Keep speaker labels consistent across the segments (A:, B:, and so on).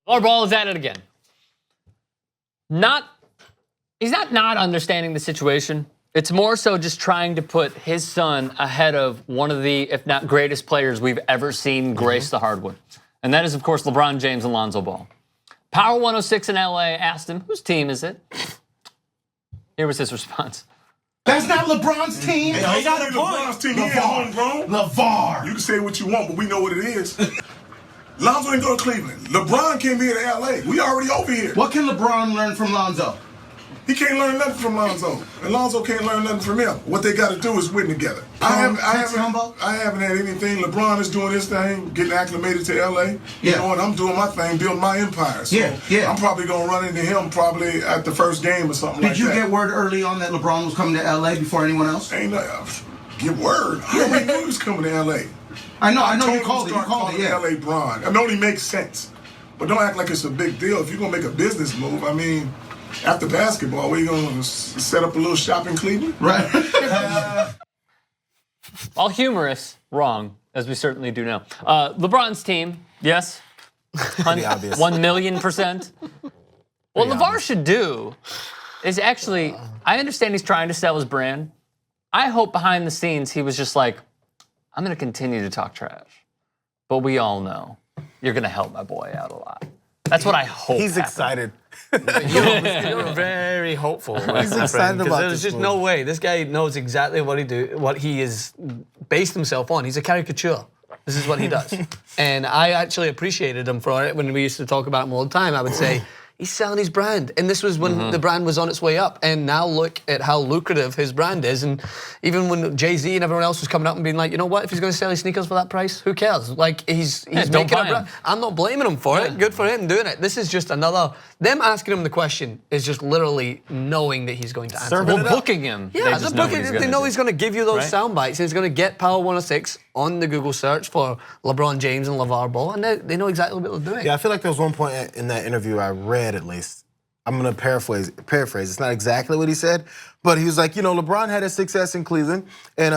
A: LaVar Ball is at it again. He's not understanding the situation. It's more so just trying to put his son ahead of one of the, if not greatest players we've ever seen grace the hardwood. And that is, of course, LeBron James and Lonzo Ball. Power 106 in LA asked him, whose team is it? Here was his response.
B: That's not LeBron's team.
C: Hey, he got a LeBron's team. He ain't homegrown.
B: LaVar.
C: You can say what you want, but we know what it is. Lonzo ain't go to Cleveland. LeBron came here to LA. We already over here.
B: What can LeBron learn from Lonzo?
C: He can't learn nothing from Lonzo, and Lonzo can't learn nothing from him. What they got to do is win together. I haven't had anything. LeBron is doing his thing, getting acclimated to LA. You know what? I'm doing my thing, building my empire. So I'm probably gonna run into him probably at the first game or something like that.
B: Did you get word early on that LeBron was coming to LA before anyone else?
C: Ain't get word. I already knew he was coming to LA.
B: I know. You called it. Yeah.
C: LA Bron. I know it makes sense, but don't act like it's a big deal. If you're gonna make a business move, I mean. After basketball, where you gonna set up a little shop in Cleveland?
A: Right. All humorous, wrong, as we certainly do now. LeBron's team, yes, 1 million%. What LaVar should do is actually, I understand he's trying to sell his brand. I hope behind the scenes he was just like, I'm gonna continue to talk trash, but we all know you're gonna help my boy out a lot. That's what I hope.
D: He's excited.
E: You're very hopeful.
D: He's excited about this.
E: There's just no way. This guy knows exactly what he is based himself on. He's a caricature. This is what he does. And I actually appreciated him for it when we used to talk about him all the time. I would say, he's selling his brand. And this was when the brand was on its way up. And now look at how lucrative his brand is. And even when Jay-Z and everyone else was coming up and being like, you know what, if he's gonna sell his sneakers for that price, who cares? Like, he's making a brand. I'm not blaming him for it. Good for him doing it. This is just another, them asking him the question is just literally knowing that he's going to answer.
A: Well, booking him.
E: Yeah, they know he's gonna give you those sound bites. And he's gonna get Power 106 on the Google search for LeBron James and LaVar Ball. And they know exactly what they're doing.
D: Yeah, I feel like there was one point in that interview I read at least. I'm gonna paraphrase. It's not exactly what he said, but he was like, you know, LeBron had his success in Cleveland, and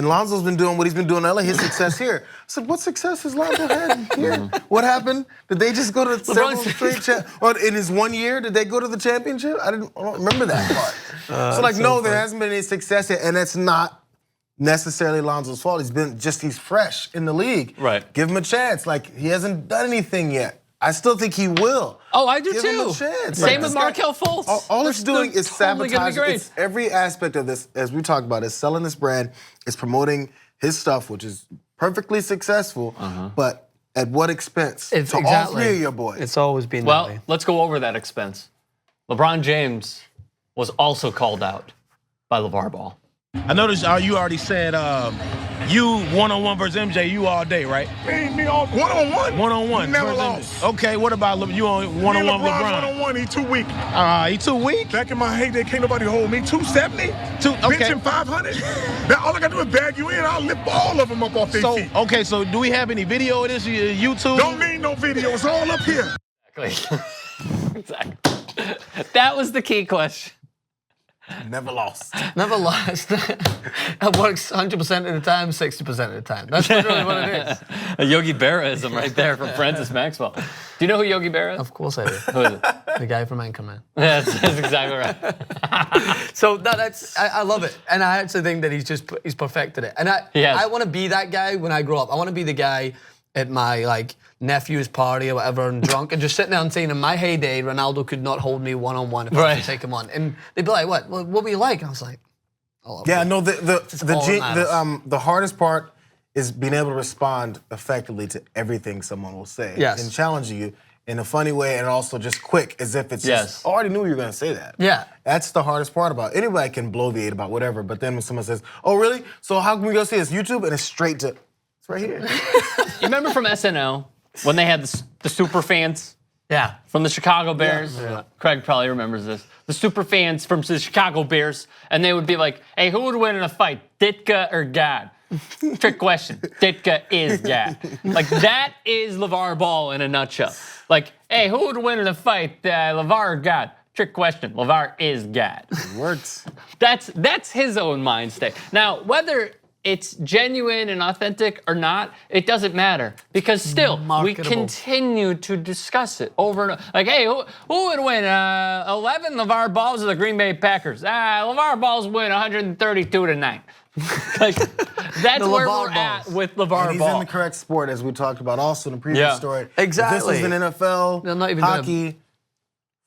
D: Lonzo's been doing what he's been doing in LA. His success here. I said, what success has Lonzo had here? What happened? Did they just go to several straight or in his 1 year? Did they go to the championship? I don't remember that part. So like, no, there hasn't been any success here, and that's not necessarily Lonzo's fault. He's fresh in the league.
A: Right.
D: Give him a chance. Like, he hasn't done anything yet. I still think he will.
A: Oh, I do
D: Give
A: too.
D: him a chance.
A: Same with Markelle Fultz.
D: All it's doing is
A: totally
D: sabotage. It's every aspect of this, as we talked about, is selling this brand, is promoting his stuff, which is perfectly successful, but at what expense?
E: It's
D: to all three of your boys.
E: It's always been
A: Well,
E: that way.
A: let's go over that expense. LeBron James was also called out by LaVar Ball.
F: I noticed you already said you one-on-one versus MJ, you all day, right?
C: Me all one-on-one.
F: One-on-one.
C: Never
F: versus
C: lost.
F: MJ. Okay, what about you on one-on-one with LeBron?
C: One-on-one, he too weak.
F: He too weak?
C: Back in my heyday, can't nobody hold me. 270? Benching 500? Now all I gotta do is bag you in, I'll lift all of them up off their feet.
F: Okay, so do we have any video of this, YouTube?
C: Don't need no video, it's all up here.
A: Exactly. That was the key question.
D: Never lost.
E: Never lost. That works 100% of the time, 60% of the time. That's literally what it is.
A: A Yogi Berra-ism right there from Francis Maxwell. Do you know who Yogi Berra is?
E: Of course I do.
A: Who is it?
E: The guy from Anchorman.
A: That's exactly right.
E: So I love it, and I actually think that he's perfected it. And I want to be that guy when I grow up. I want to be the guy at my nephew's party or whatever, and drunk, and just sitting there and saying, in my heyday, Ronaldo could not hold me one-on-one if I was to take him on. And they'd be like, what were you like? And I was like, oh,
D: yeah, no, the hardest part is being able to respond effectively to everything someone will say.
E: Yes.
D: And challenging you in a funny way, and also just quick, as if it's just, I already knew you were gonna say that.
E: Yeah.
D: That's the hardest part about it. Anybody can bloviate about whatever, but then when someone says, oh, really? So how can we go see this? YouTube? And it's straight to, it's right here.
A: You remember from SNL when they had the super fans?
E: Yeah.
A: From the Chicago Bears. Yeah. Craig probably remembers this. The super fans from the Chicago Bears, and they would be like, hey, who would win in a fight, Ditka or God? Trick question. Ditka is God. Like, that is LaVar Ball in a nutshell. Like, hey, who would win in a fight, LaVar or God? Trick question. LaVar is God.
D: It works.
A: That's his own mind state. Now, whether it's genuine and authentic or not, it doesn't matter. Because still,
E: Marketable.
A: we continue to discuss it over and over. Like, hey, who would win? 11 LaVar Balls of the Green Bay Packers. LaVar Balls win 132-9. Like, that's where we're at with LaVar
D: And
A: Ball.
D: he's in the correct sport, as we talked about also in the previous story.
E: Exactly.
D: If this was an NFL,
E: They're not even
D: hockey,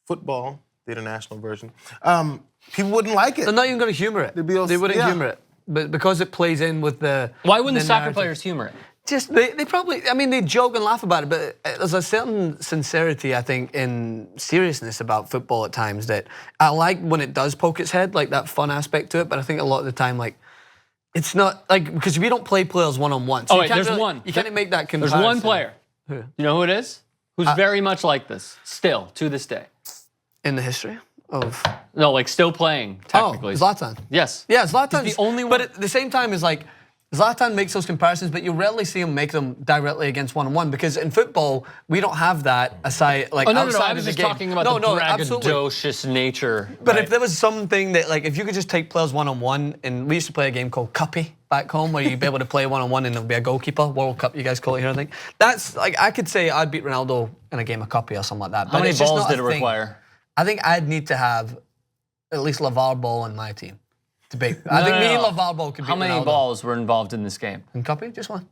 D: football, the international version, people wouldn't like it.
E: They're not even going to humor it. They wouldn't humor it. But because it plays in with the.
A: Why wouldn't the soccer
E: narrative.
A: players humor it?
E: Just they probably, I mean, they joke and laugh about it, but there's a certain sincerity, I think, in seriousness about football at times that I like when it does poke its head, like that fun aspect to it. But I think a lot of the time, like, it's not like because we don't play players one-on-one. So
A: Oh wait, there's one.
E: You can't make that comparison.
A: There's one player. You know who it is? Who's very much like this still to this day.
E: in the history of.
A: No, like still playing technically.
E: Oh, Zlatan.
A: Yes.
E: Yeah, Zlatan's
A: He's the only one.
E: But at the same time, it's like Zlatan makes those comparisons, but you rarely see him make them directly against one-on-one because in football we don't have that aside like outside
A: I
E: of
A: was
E: the
A: just
E: game.
A: talking about the braggadocious nature.
E: But
A: right.
E: if there was something that, like, if you could just take players one-on-one, and we used to play a game called Cuppy back home, where you'd be able to play one-on-one and there'd be a goalkeeper, World Cup, you guys call it here, I think. That's, like, I could say I'd beat Ronaldo in a game of Cuppy or something like that.
A: How many
E: it's just
A: balls
E: not
A: did
E: a
A: it
E: thing.
A: require?
E: I think I'd need to have at least LaVar Ball on my team to beat. I think me and LaVar Ball could beat
A: How many
E: Ronaldo.
A: balls were involved in this game?
E: In Cuppy? Just one.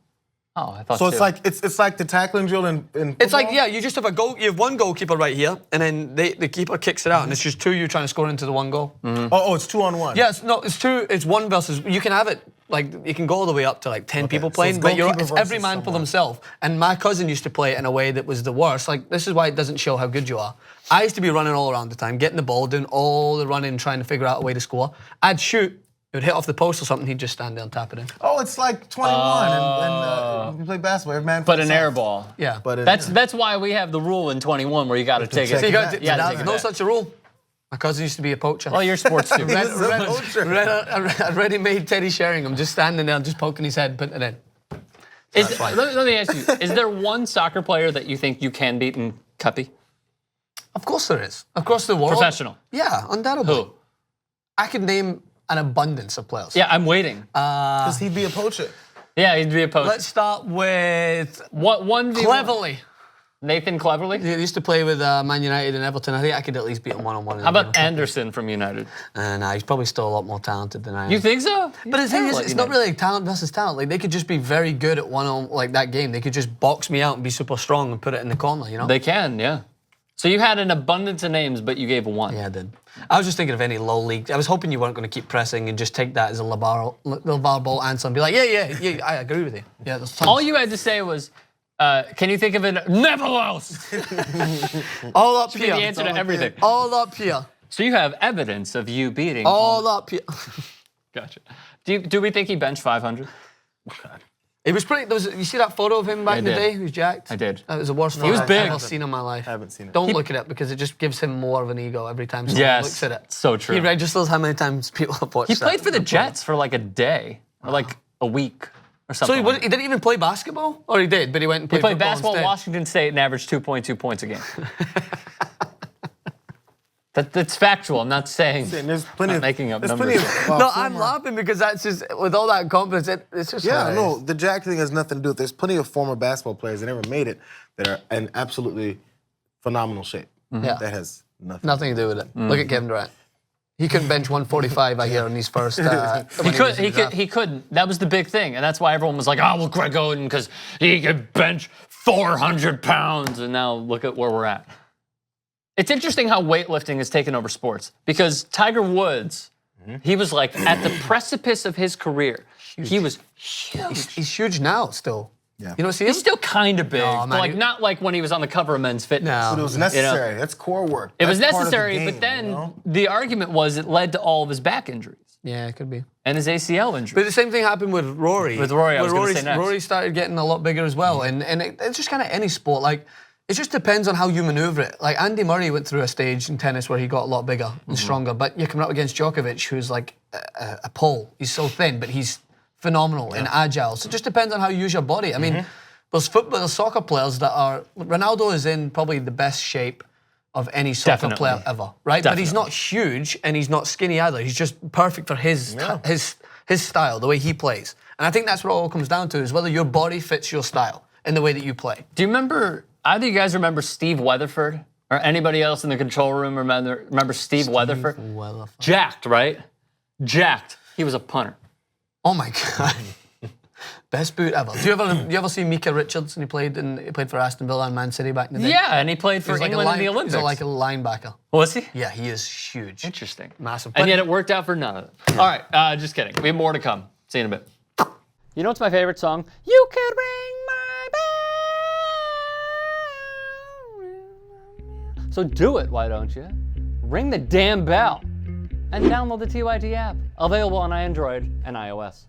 A: Oh, I thought
D: So
A: two.
D: it's like the tackling drill in football?
E: It's like, yeah, you just have you have one goalkeeper right here, and then the keeper kicks it out, and it's just two you trying to score into the one goal.
D: Oh, it's 2-on-1.
E: Yes, no, it's two. It's one versus. You can have it like you can go all the way up to like 10 people
D: so
E: playing,
D: it's
E: but
D: goalkeeper
E: it's every
D: versus
E: man for
D: someone.
E: themselves. And my cousin used to play it in a way that was the worst. Like this is why it doesn't show how good you are. I used to be running all around the time, getting the ball, doing all the running, trying to figure out a way to score. I'd shoot, it would hit off the post or something. He'd just stand there and tap it in.
D: Oh, it's like 21 and you play basketball. Every man for
A: But an
D: himself.
A: air ball.
E: Yeah,
D: But
A: That's why we have the rule in 21 where you got to take it.
D: check
E: So you got
D: it
E: to,
A: Yeah,
E: there's
A: take
E: no
A: that.
E: such a rule. My cousin used to be a poacher.
A: Well, you're sports too.
E: A ready-made Teddy Sheringham, just standing there, just poking his head, putting it in.
A: Let me ask you: is there one soccer player that you think you can beat in Cuppy?
E: Of course there is. Across the world.
A: Professional.
E: Yeah, undoubtedly.
A: Who?
E: I could name an abundance of players.
A: Yeah, I'm waiting.
D: Because he'd be a poacher.
A: Yeah, he'd be a post.
E: Let's start with
A: What one?
E: Cleverly.
A: Nathan Cleverly.
E: He used to play with Man United and Everton. I think I could at least beat him one-on-one.
A: How about Anderson from United?
E: Nah, he's probably still a lot more talented than I am.
A: You think so?
E: But the thing is, it's not really talent versus talent. Like they could just be very good at one-on like that game. They could just box me out and be super strong and put it in the corner. You know?
A: They can, yeah. So you had an abundance of names, but you gave one.
E: Yeah, I did. I was just thinking of any low league. I was hoping you weren't going to keep pressing and just take that as a LaVar Ball answer and be like, yeah, I agree with you. Yeah, there's tons.
A: All you had to say was, can you think of an never else?
E: All up
A: Should be
E: here.
A: the answer to everything.
E: All up here.
A: So you have evidence of you beating.
E: All up here.
A: Gotcha. Do we think he benched 500?
E: It was pretty. You see that photo of him back in the
A: did.
E: day? He was jacked.
A: I did.
E: That was the worst
A: He
E: photo
A: was
E: I've
A: big.
E: ever seen in my life.
D: I haven't seen it.
E: Don't look at it because it just gives him more of an ego every time someone
A: Yes,
E: looks at it.
A: so true.
E: He registers how many times people have watched
A: He
E: that.
A: played for the Jets for like a day, or like a week, or
E: So
A: something.
E: he didn't even play basketball? Or he did, but he went and
A: He
E: played
A: played
E: football
A: basketball at
E: instead.
A: Washington State and averaged 2.2 points a game. That's factual. I'm not saying.
D: And there's plenty
A: Not
D: of
A: making up
D: there's
A: numbers.
D: Plenty of,
E: No, I'm laughing because that's just, with all that confidence, it's just
D: Yeah,
E: hilarious.
D: no, the Jack thing has nothing to do with it. There's plenty of former basketball players that never made it that are in absolutely phenomenal shape.
E: Yeah.
D: That has nothing.
E: Nothing to do with it. Look at Kevin Durant. He couldn't bench 145, I hear, in his first.
A: He couldn't. That was the big thing, and that's why everyone was like, "Oh, well, Greg Oden, because he could bench 400 pounds." And now look at where we're at. It's interesting how weightlifting has taken over sports because Tiger Woods, he was like at the precipice of his career. He was huge.
E: He's huge now, still.
D: Yeah.
E: You don't see him?
A: He's still kind of big,
E: No,
A: but
E: man,
A: like not like when he was on the cover of Men's Fitness.
E: No.
D: But it was necessary. That's core work.
A: It was
D: That's part of the
A: necessary,
D: game,
A: but then
D: you know?
A: the argument was it led to all of his back injuries
E: Yeah, it could be.
A: and his ACL injuries.
E: But the same thing happened with Rory.
A: With Rory, I was gonna say next.
E: Rory started getting a lot bigger as well, and it's just kind of any sport. Like, it just depends on how you maneuver it. Like Andy Murray went through a stage in tennis where he got a lot bigger and stronger, but you're coming up against Djokovic, who's like a pole. He's so thin, but he's phenomenal and agile. So it just depends on how you use your body. I mean, there's soccer players that are. Ronaldo is in probably the best shape of any soccer
A: Definitely.
E: player ever, right? But he's
A: Definitely.
E: not huge and he's not skinny either. He's just perfect for his style, the way he plays. And I think that's what it all comes down to, is whether your body fits your style and the way that you play.
A: Do you remember, either of you guys remember Steve Weatherford? Or anybody else in the control room remember Steve Weatherford? Jacked, right? Jacked. He was a punter.
E: Oh my God. Best boot ever. Do you ever see Mika Richards? And he played for Aston Villa and Man City back in the day.
A: Yeah, and he played for England in the Olympics.
E: He's like a linebacker.
A: Was he?
E: Yeah, he is huge.
A: Interesting.
E: Massive.
A: And yet it worked out for none of it. All right, just kidding. We have more to come. See you in a bit. You know what's my favorite song? You could ring my bell. So do it, why don't you? Ring the damn bell. And download the TYT app. Available on Android and iOS.